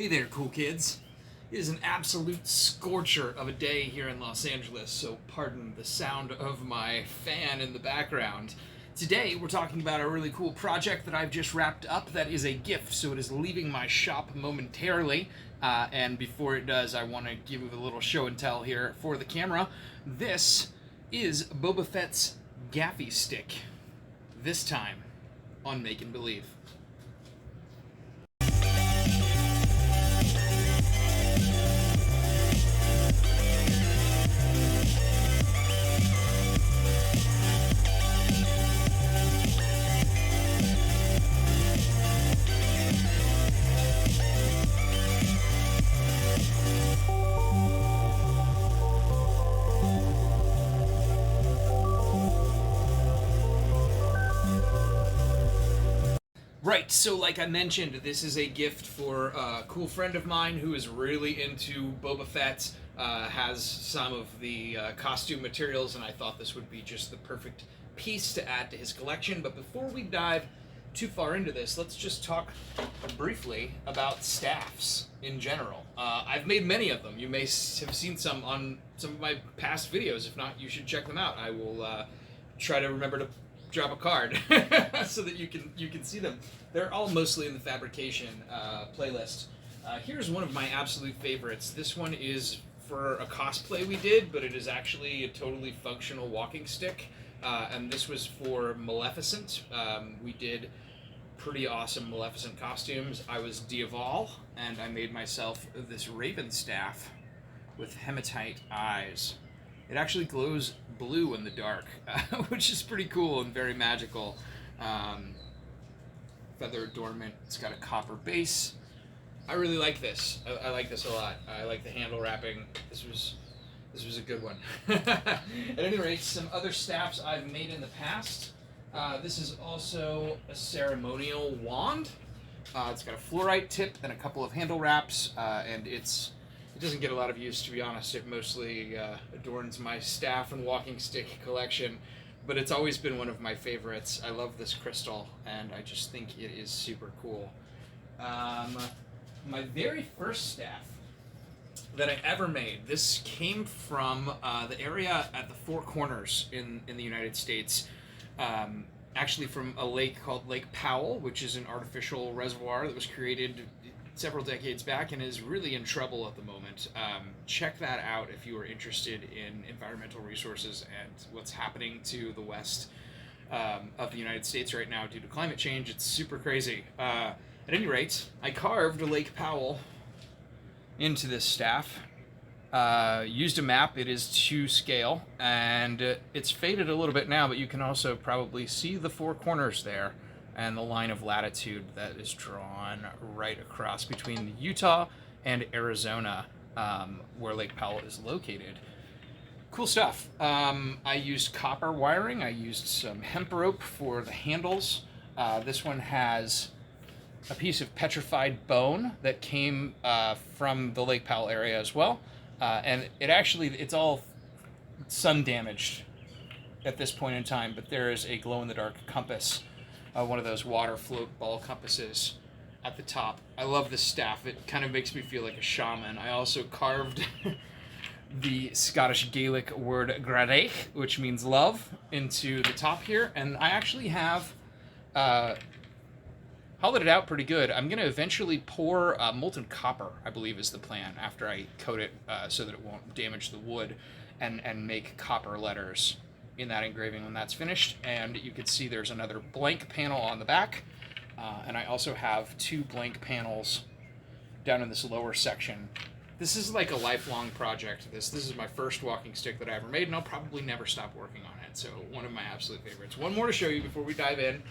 Hey there, cool kids. It is an absolute scorcher of a day here in Los Angeles, so pardon the sound of my fan in the background. Today, we're talking about a really cool project that I've just wrapped up that is a GIF, so it is leaving my shop momentarily. And before it does, I want to give you a little show and tell here for the camera. This is Boba Fett's Gaffi Stick, this time on Make and Believe. Right, so like I mentioned, this is a gift for a cool friend of mine who is really into Boba Fett, has some of the costume materials, and I thought this would be just the perfect piece to add to his collection. But before we dive too far into this, let's just talk briefly about staffs in general. I've made many of them. You may have seen some on some of my past videos. If not, you should check them out. I will try to remember to drop a card so that you can see them. They're all mostly in the fabrication playlist. Here's one of my absolute favorites. This one is for a cosplay we did, but it is actually a totally functional walking stick. And this was for Maleficent. We did pretty awesome Maleficent costumes. I was Diaval, and I made myself this raven staff with hematite eyes. It actually glows blue in the dark, which is pretty cool and very magical. Feather adornment. It's got a copper base. I really like this. I like this a lot. I like the handle wrapping. This was a good one. At any rate, some other staffs I've made in the past. This is also a ceremonial wand. It's got a fluorite tip and a couple of handle wraps, and it doesn't get a lot of use, to be honest. It mostly adorns my staff and walking stick collection, but it's always been one of my favorites. I love this crystal, and I just think it is super cool. My very first staff that I ever made, this came from the area at the Four Corners in the United States. Actually from a lake called Lake Powell, which is an artificial reservoir that was created several decades back and is really in trouble at the moment. Check that out if you are interested in environmental resources and what's happening to the west of the United States right now due to climate change. It's super crazy. At any rate, I carved Lake Powell into this staff. Used a map. It is to scale, and it's faded a little bit now, but you can also probably see the four corners there and the line of latitude that is drawn right across between Utah and Arizona, where Lake Powell is located. Cool stuff. I used copper wiring. I used some hemp rope for the handles. This one has a piece of petrified bone that came from the Lake Powell area as well. And it's all sun damaged at this point in time, but there is a glow-in-the-dark compass, one of those water float ball compasses at the top. I love this staff. It kind of makes me feel like a shaman. I also carved the Scottish Gaelic word gradeich, which means love, into the top here, and I actually have hollowed it out pretty good. I'm going to eventually pour molten copper, I believe is the plan, after I coat it so that it won't damage the wood, and make copper letters in that engraving when that's finished. And you can see there's another blank panel on the back, and I also have two blank panels down in this lower section. This is like a lifelong project. This is my first walking stick that I ever made, and I'll probably never stop working on it. So one of my absolute favorites. One more to show you before we dive in.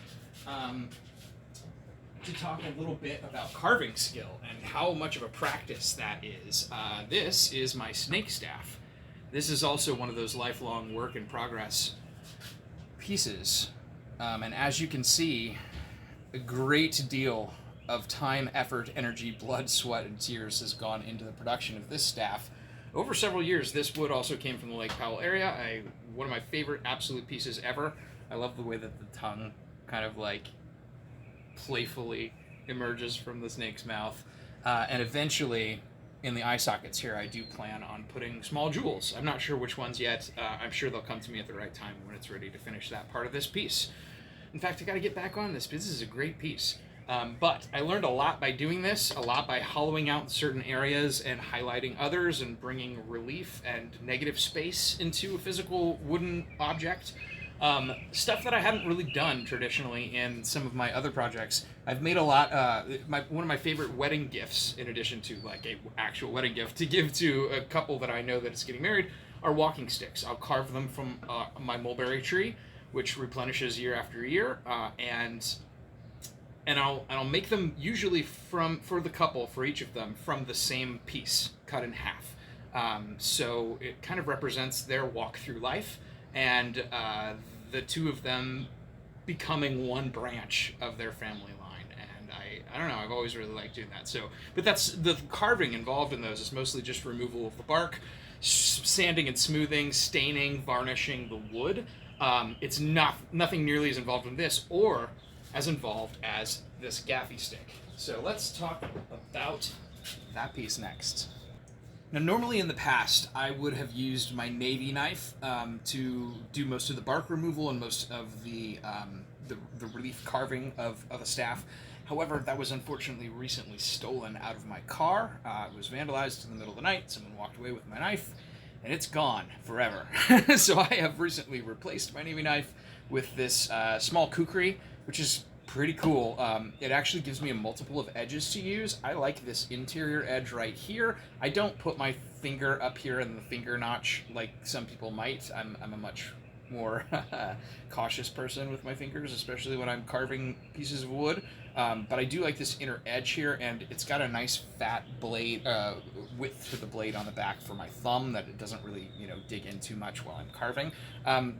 To talk a little bit about carving skill and how much of a practice that is. This is my snake staff. This is also one of those lifelong work in progress pieces. And as you can see, a great deal of time, effort, energy, blood, sweat, and tears has gone into the production of this staff. Over several years, this wood also came from the Lake Powell area. One of my favorite absolute pieces ever. I love the way that the tongue kind of like playfully emerges from the snake's mouth. And eventually, in the eye sockets here, I do plan on putting small jewels. I'm not sure which ones yet. I'm sure they'll come to me at the right time when it's ready to finish that part of this piece. In fact, I got to get back on this. This is a great piece. But I learned a lot by doing this, a lot by hollowing out certain areas and highlighting others and bringing relief and negative space into a physical wooden object. Stuff that I haven't really done traditionally in some of my other projects. I've made a lot. One of my favorite wedding gifts, in addition to like a actual wedding gift to give to a couple that I know that is getting married, are walking sticks. I'll carve them from my mulberry tree, which replenishes year after year, and I'll make them usually for the couple, for each of them, from the same piece cut in half. So it kind of represents their walk through life, and the two of them becoming one branch of their family line. And I don't know, I've always really liked doing that. So, but that's the carving involved in those is mostly just removal of the bark, sanding and smoothing, staining, varnishing the wood. It's nothing nearly as involved in this, or as involved as this Gaffi stick. So let's talk about that piece next. Now, normally in the past, I would have used my Navy knife to do most of the bark removal and most of the relief carving of a staff. However, that was unfortunately recently stolen out of my car. It was vandalized in the middle of the night. Someone walked away with my knife, and it's gone forever. So I have recently replaced my Navy knife with this small kukri, which is pretty cool. It actually gives me a multiple of edges to use. I like this interior edge right here. I don't put my finger up here in the finger notch like some people might. I'm a much more cautious person with my fingers, especially when I'm carving pieces of wood. But I do like this inner edge here, and it's got a nice fat blade width to the blade on the back for my thumb that it doesn't really dig in too much while I'm carving.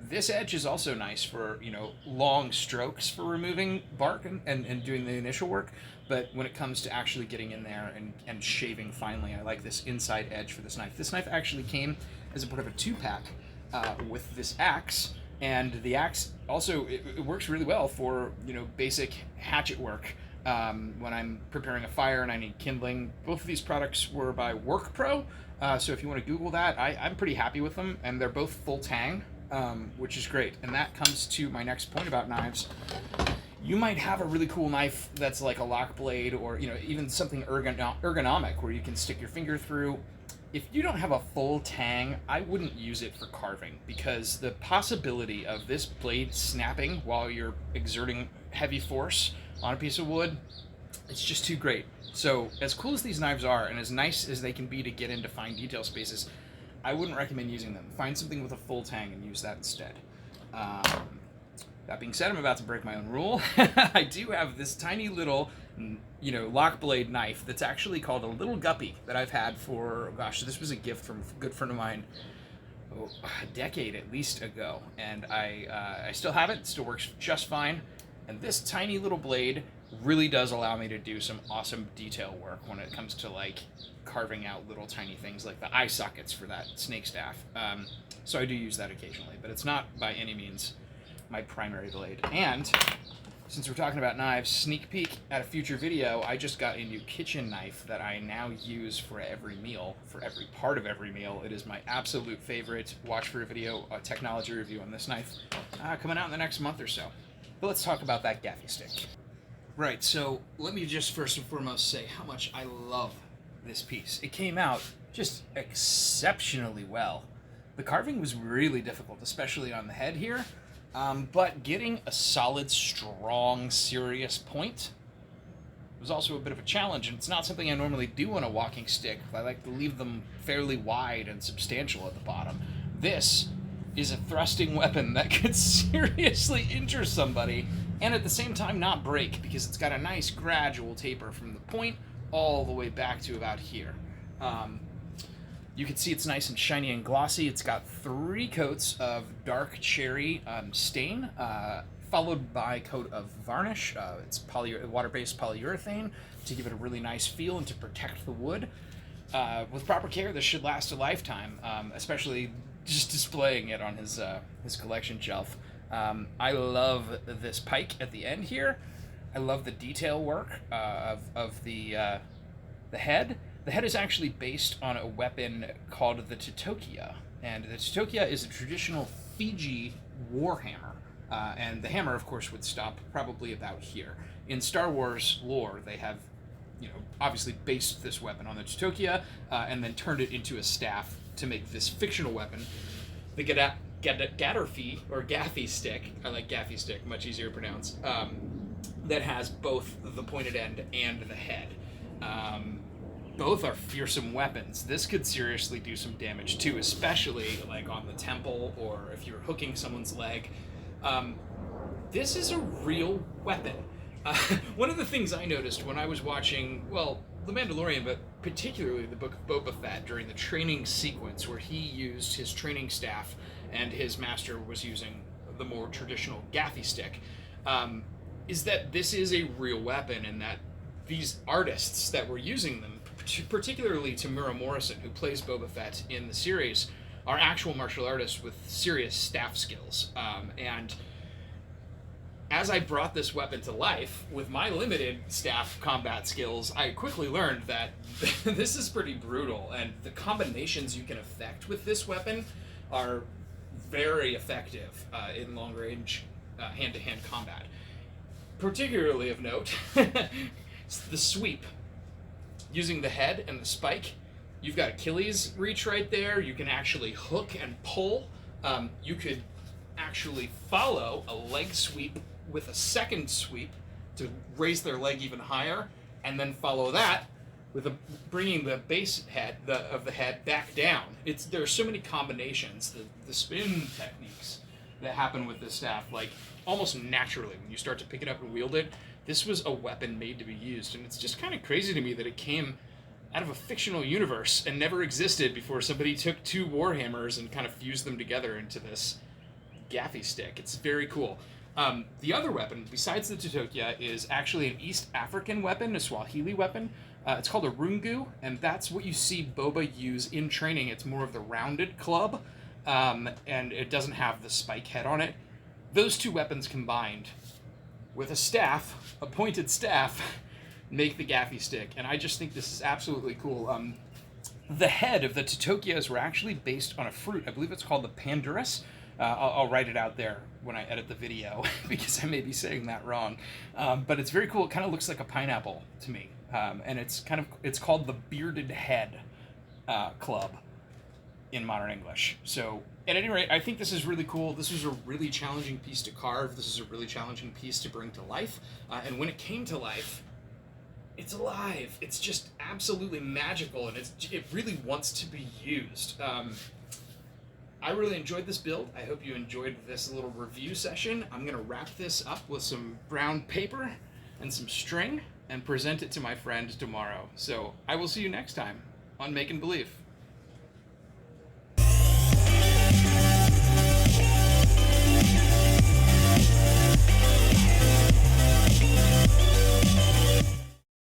This edge is also nice for long strokes for removing bark and doing the initial work. But when it comes to actually getting in there and shaving finely, I like this inside edge for this knife. This knife actually came as a part of a 2-pack with this axe. And the axe also, it works really well for, basic hatchet work. When I'm preparing a fire and I need kindling. Both of these products were by WorkPro, so if you want to Google that, I'm pretty happy with them, and they're both full tang, which is great. And that comes to my next point about knives. You might have a really cool knife that's like a lock blade, or even something ergonomic where you can stick your finger through. If you don't have a full tang, I wouldn't use it for carving, because the possibility of this blade snapping while you're exerting heavy force on a piece of wood, it's just too great. So as cool as these knives are, and as nice as they can be to get into fine detail spaces, I wouldn't recommend using them. Find something with a full tang and use that instead. That being said, I'm about to break my own rule. I do have this tiny little lock blade knife that's actually called a little guppy that I've had for, gosh, this was a gift from a good friend of mine a decade at least ago, and I still have it. It still works just fine. And this tiny little blade really does allow me to do some awesome detail work when it comes to like carving out little tiny things like the eye sockets for that snake staff. So I do use that occasionally, but it's not by any means my primary blade. And since we're talking about knives, sneak peek at a future video, I just got a new kitchen knife that I now use for every meal, for every part of every meal. It is my absolute favorite. Watch for a technology review on this knife coming out in the next month or so. But let's talk about that Gaffi stick. Right, so let me just first and foremost say how much I love this piece. It came out just exceptionally well. The carving was really difficult, especially on the head here. But getting a solid, strong, serious point was also a bit of a challenge, and it's not something I normally do on a walking stick. I like to leave them fairly wide and substantial at the bottom. This is a thrusting weapon that could seriously injure somebody, and at the same time not break, because it's got a nice gradual taper from the point all the way back to about here. You can see it's nice and shiny and glossy. It's got 3 coats of dark cherry stain, followed by a coat of varnish. It's water-based polyurethane to give it a really nice feel and to protect the wood. With proper care, this should last a lifetime, especially just displaying it on his collection shelf. I love this pike at the end here. I love the detail work of the The head? The head is actually based on a weapon called the Titokia. And the Titokia is a traditional Fiji warhammer. And the hammer, of course, would stop probably about here. In Star Wars lore, they have, obviously based this weapon on the Titokia, and then turned it into a staff to make this fictional weapon, the Gaffi Stick. I like Gaffi Stick, much easier to pronounce. That has both the pointed end and the head. Both are fearsome weapons. This could seriously do some damage too, especially like on the temple or if you're hooking someone's leg. This is a real weapon. One of the things I noticed when I was watching, The Mandalorian, but particularly the book of Boba Fett, during the training sequence where he used his training staff and his master was using the more traditional Gaffi Stick, is that this is a real weapon, and that these artists that were using them, particularly Tamura Morrison, who plays Boba Fett in the series, are actual martial artists with serious staff skills. And as I brought this weapon to life with my limited staff combat skills, I quickly learned that this is pretty brutal, and the combinations you can effect with this weapon are very effective in long-range hand-to-hand combat. Particularly of note, the sweep. Using the head and the spike, you've got Achilles reach right there. You can actually hook and pull. You could actually follow a leg sweep with a second sweep to raise their leg even higher, and then follow that with bringing the base head of the head back down. There are so many combinations, the spin techniques that happen with this staff, like almost naturally when you start to pick it up and wield it. This was a weapon made to be used, and it's just kind of crazy to me that it came out of a fictional universe and never existed before somebody took two warhammers and kind of fused them together into this Gaffi Stick. It's very cool. The other weapon, besides the Titokia, is actually an East African weapon, a Swahili weapon. It's called a rungu, and that's what you see Boba use in training. It's more of the rounded club, and it doesn't have the spike head on it. Those two weapons combined with a staff, a pointed staff, make the Gaffi Stick, and I just think this is absolutely cool. The head of the Titokias were actually based on a fruit. I believe it's called the Pandurus. I'll write it out there when I edit the video because I may be saying that wrong. But it's very cool. It kind of looks like a pineapple to me. And it's called the Bearded Head Club in modern English. So at any rate, I think this is really cool. This was a really challenging piece to carve. This is a really challenging piece to bring to life. And when it came to life, it's alive. It's just absolutely magical, and it really wants to be used. I really enjoyed this build. I hope you enjoyed this little review session. I'm going to wrap this up with some brown paper and some string and present it to my friend tomorrow. So I will see you next time on Make and Believe.